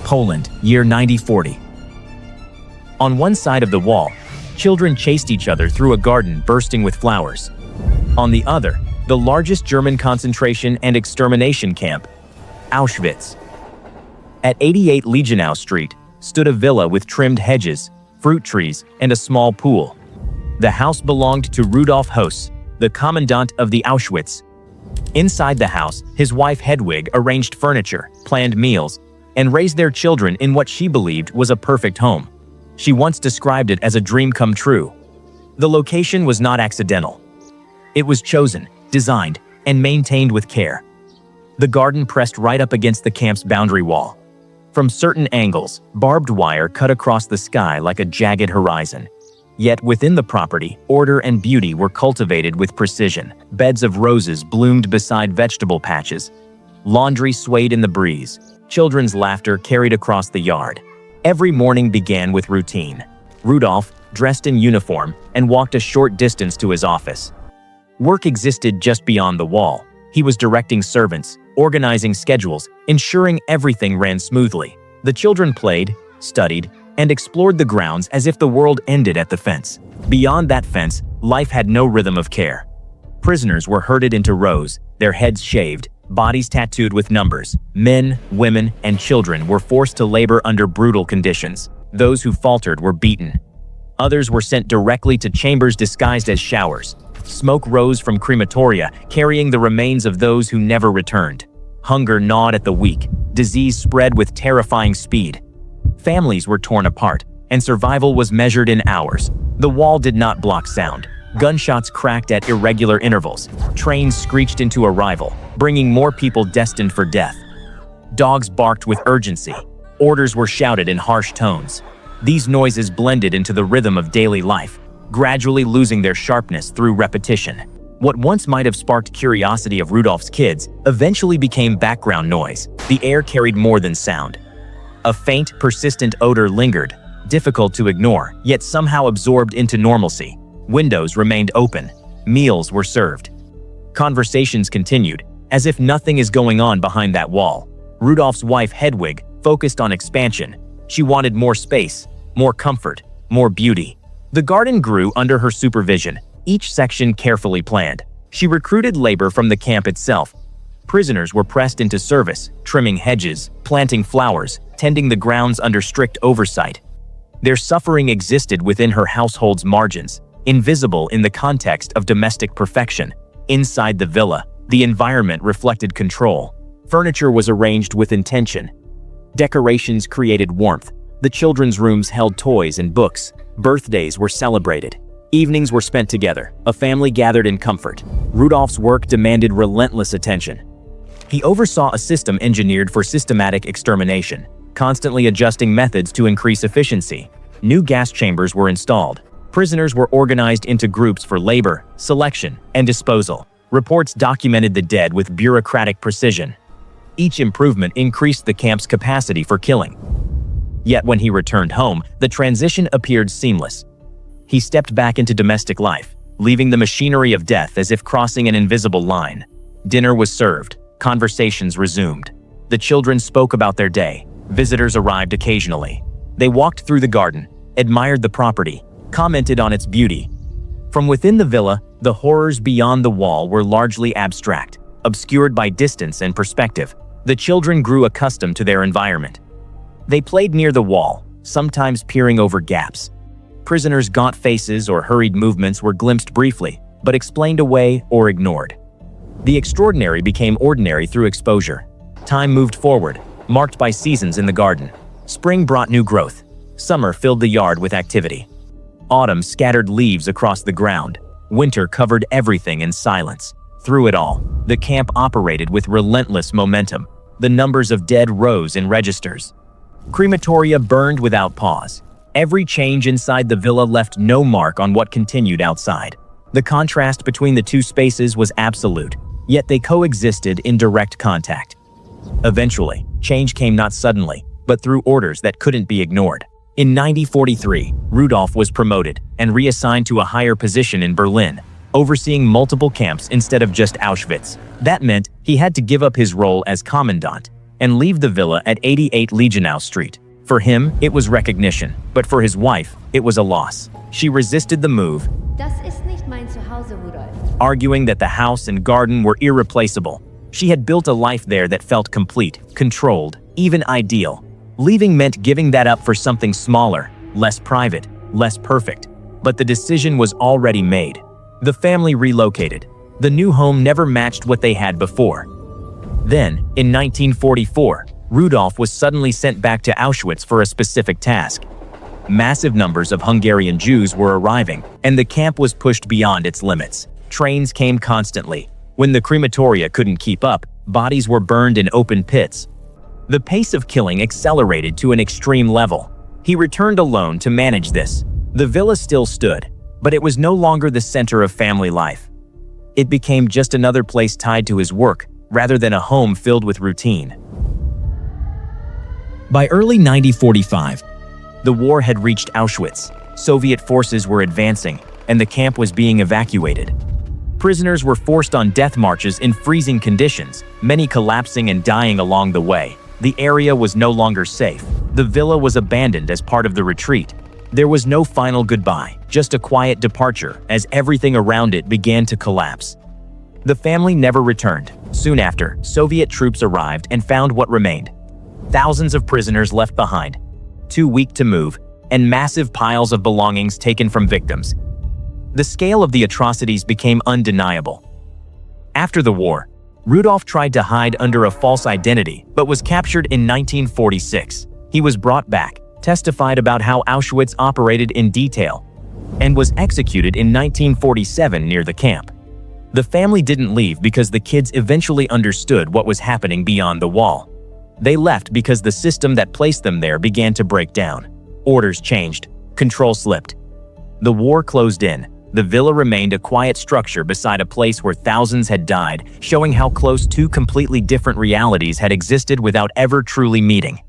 Poland, year 9040. On one side of the wall, children chased each other through a garden bursting with flowers. On the other, the largest German concentration and extermination camp, Auschwitz. At 88 Legionau Street stood a villa with trimmed hedges, fruit trees, and a small pool. The house belonged to Rudolf Höss, the commandant of the Auschwitz. Inside the house, his wife Hedwig arranged furniture, planned meals, and raised their children in what she believed was a perfect home. She once described it as a dream come true. The location was not accidental. It was chosen, designed, and maintained with care. The garden pressed right up against the camp's boundary wall. From certain angles, barbed wire cut across the sky like a jagged horizon. Yet within the property, order and beauty were cultivated with precision. Beds of roses bloomed beside vegetable patches. Laundry swayed in the breeze. Children's laughter carried across the yard. Every morning began with routine. Rudolf, dressed in uniform, and walked a short distance to his office. Work existed just beyond the wall. He was directing servants, organizing schedules, ensuring everything ran smoothly. The children played, studied, and explored the grounds as if the world ended at the fence. Beyond that fence, life had no rhythm of care. Prisoners were herded into rows, their heads shaved, bodies tattooed with numbers. Men, women, and children were forced to labor under brutal conditions. Those who faltered were beaten. Others were sent directly to chambers disguised as showers. Smoke rose from crematoria, carrying the remains of those who never returned. Hunger gnawed at the weak. Disease spread with terrifying speed. Families were torn apart, and survival was measured in hours. The wall did not block sound. Gunshots cracked at irregular intervals. Trains screeched into arrival, bringing more people destined for death. Dogs barked with urgency. Orders were shouted in harsh tones. These noises blended into the rhythm of daily life, gradually losing their sharpness through repetition. What once might have sparked curiosity of Rudolf's kids eventually became background noise. The air carried more than sound. A faint, persistent odor lingered, difficult to ignore, yet somehow absorbed into normalcy. Windows remained open. Meals were served. Conversations continued, as if nothing is going on behind that wall. Rudolf's wife Hedwig focused on expansion. She wanted more space, more comfort, more beauty. The garden grew under her supervision, each section carefully planned. She recruited labor from the camp itself. Prisoners were pressed into service, trimming hedges, planting flowers, tending the grounds under strict oversight. Their suffering existed within her household's margins, invisible in the context of domestic perfection. Inside the villa, the environment reflected control. Furniture was arranged with intention. Decorations created warmth. The children's rooms held toys and books. Birthdays were celebrated. Evenings were spent together. A family gathered in comfort. Rudolf's work demanded relentless attention. He oversaw a system engineered for systematic extermination, constantly adjusting methods to increase efficiency. New gas chambers were installed. Prisoners were organized into groups for labor, selection, and disposal. Reports documented the dead with bureaucratic precision. Each improvement increased the camp's capacity for killing. Yet when he returned home, the transition appeared seamless. He stepped back into domestic life, leaving the machinery of death as if crossing an invisible line. Dinner was served. Conversations resumed. The children spoke about their day. Visitors arrived occasionally. They walked through the garden, admired the property, commented on its beauty. From within the villa, the horrors beyond the wall were largely abstract, obscured by distance and perspective. The children grew accustomed to their environment. They played near the wall, sometimes peering over gaps. Prisoners' gaunt faces or hurried movements were glimpsed briefly, but explained away or ignored. The extraordinary became ordinary through exposure. Time moved forward, marked by seasons in the garden. Spring brought new growth. Summer filled the yard with activity. Autumn scattered leaves across the ground. Winter covered everything in silence. Through it all, the camp operated with relentless momentum. The numbers of dead rose in registers. Crematoria burned without pause. Every change inside the villa left no mark on what continued outside. The contrast between the two spaces was absolute, yet they coexisted in direct contact. Eventually, change came not suddenly, but through orders that couldn't be ignored. In 1943, Rudolf was promoted and reassigned to a higher position in Berlin, overseeing multiple camps instead of just Auschwitz. That meant he had to give up his role as commandant. and leave the villa at 88 Legionau Street. For him, it was recognition, but for his wife, it was a loss. She resisted the move, Das ist nicht mein Zuhause, Rudolf. arguing that the house and garden were irreplaceable. She had built a life there that felt complete, controlled, even ideal. Leaving meant giving that up for something smaller, less private, less perfect. But the decision was already made. The family relocated. The new home never matched what they had before. Then, in 1944, Rudolf was suddenly sent back to Auschwitz for a specific task. Massive numbers of Hungarian Jews were arriving, and the camp was pushed beyond its limits. Trains came constantly. When the crematoria couldn't keep up, bodies were burned in open pits. The pace of killing accelerated to an extreme level. He returned alone to manage this. The villa still stood, but it was no longer the center of family life. It became just another place tied to his work, rather than a home filled with routine. By early 1945, the war had reached Auschwitz. Soviet forces were advancing, and the camp was being evacuated. Prisoners were forced on death marches in freezing conditions, many collapsing and dying along the way. The area was no longer safe. The villa was abandoned as part of the retreat. There was no final goodbye, just a quiet departure as everything around it began to collapse. The family never returned. Soon after, Soviet troops arrived and found what remained. Thousands of prisoners left behind, too weak to move, and massive piles of belongings taken from victims. The scale of the atrocities became undeniable. After the war, Rudolf tried to hide under a false identity but was captured in 1946. He was brought back, testified about how Auschwitz operated in detail, and was executed in 1947 near the camp. The family didn't leave because the kids eventually understood what was happening beyond the wall. They left because the system that placed them there began to break down. Orders changed. Control slipped. The war closed in. The villa remained a quiet structure beside a place where thousands had died, showing how close two completely different realities had existed without ever truly meeting.